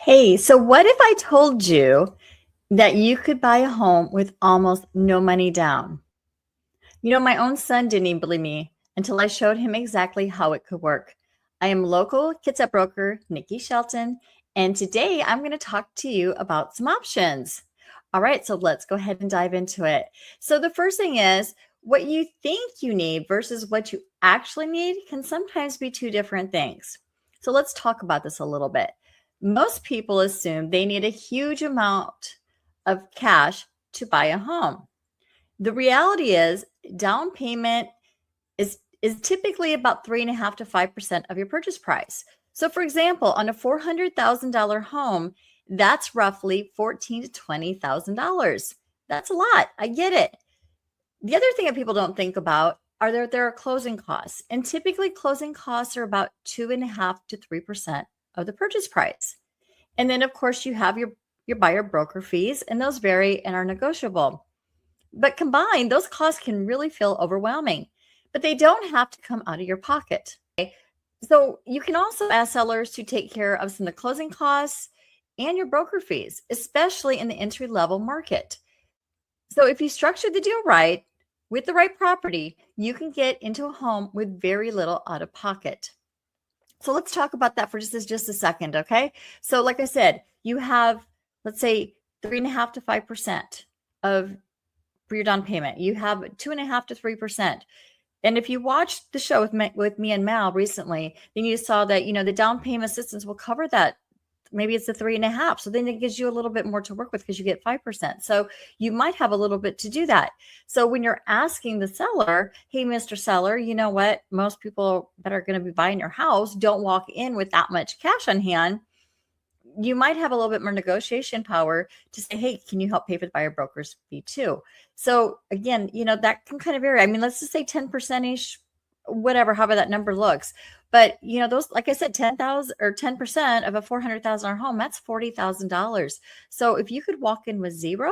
Hey, so what if I told you that you could buy a home with almost no money down? My own son didn't even believe me until I showed him exactly how it could work. I am local Kitsap broker Nikki Shelton, and today I'm going to talk to you about some options. All right, so let's go ahead and dive into it. So the first thing is what you think you need versus what you actually need can sometimes be two different things. So let's talk about this a little bit. Most people assume they need a huge amount of cash to buy a home. The reality is down payment is typically about 3.5 to 5% of your purchase price. So for example, on a $400,000 home, that's roughly $14,000 to $20,000. That's a lot. I get it. The other thing that people don't think about are there are closing costs. And typically closing costs are about 2.5 to 3% of the purchase price. And then of course you have your buyer broker fees, and those vary and are negotiable. But combined, those costs can really feel overwhelming, but they don't have to come out of your pocket. Okay? So you can also ask sellers to take care of some of the closing costs and your broker fees, especially in the entry level market. So if you structure the deal right with the right property, you can get into a home with very little out of pocket. So let's talk about that for just a second, okay? So like I said, you have, let's say, 3.5 to 5% of for your down payment. You have 2.5 to 3%. And if you watched the show with me and Mal recently, then you saw that, the down payment assistance will cover that. Maybe it's a 3.5. So then it gives you a little bit more to work with because you get 5%. So you might have a little bit to do that. So when you're asking the seller, hey, Mr. Seller, you know what? Most people that are going to be buying your house don't walk in with that much cash on hand. You might have a little bit more negotiation power to say, hey, can you help pay for the buyer broker's fee too? So again, that can kind of vary. I mean, let's just say 10%ish, whatever, however that number looks. But those, like I said, 10,000 or 10% of a $400,000 home, that's $40,000. So if you could walk in with zero,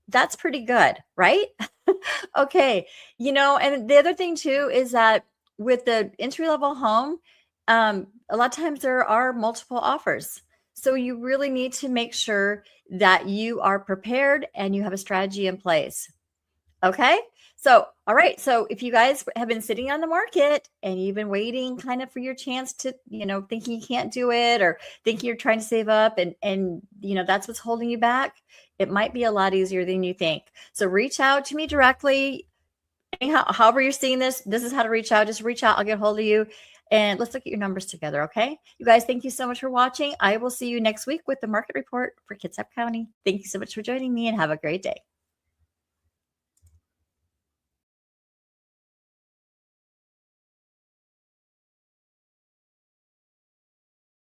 that's pretty good, right? Okay. And the other thing too is that with the entry level home, a lot of times there are multiple offers. So you really need to make sure that you are prepared and you have a strategy in place. Okay. So, all right. So if you guys have been sitting on the market and you've been waiting kind of for your chance to, thinking you can't do it or thinking you're trying to save up and that's what's holding you back, it might be a lot easier than you think. So reach out to me directly. Anyhow, however you're seeing this is how to reach out. Just reach out. I'll get a hold of you. And let's look at your numbers together, okay? You guys, thank you so much for watching. I will see you next week with the market report for Kitsap County. Thank you so much for joining me and have a great day.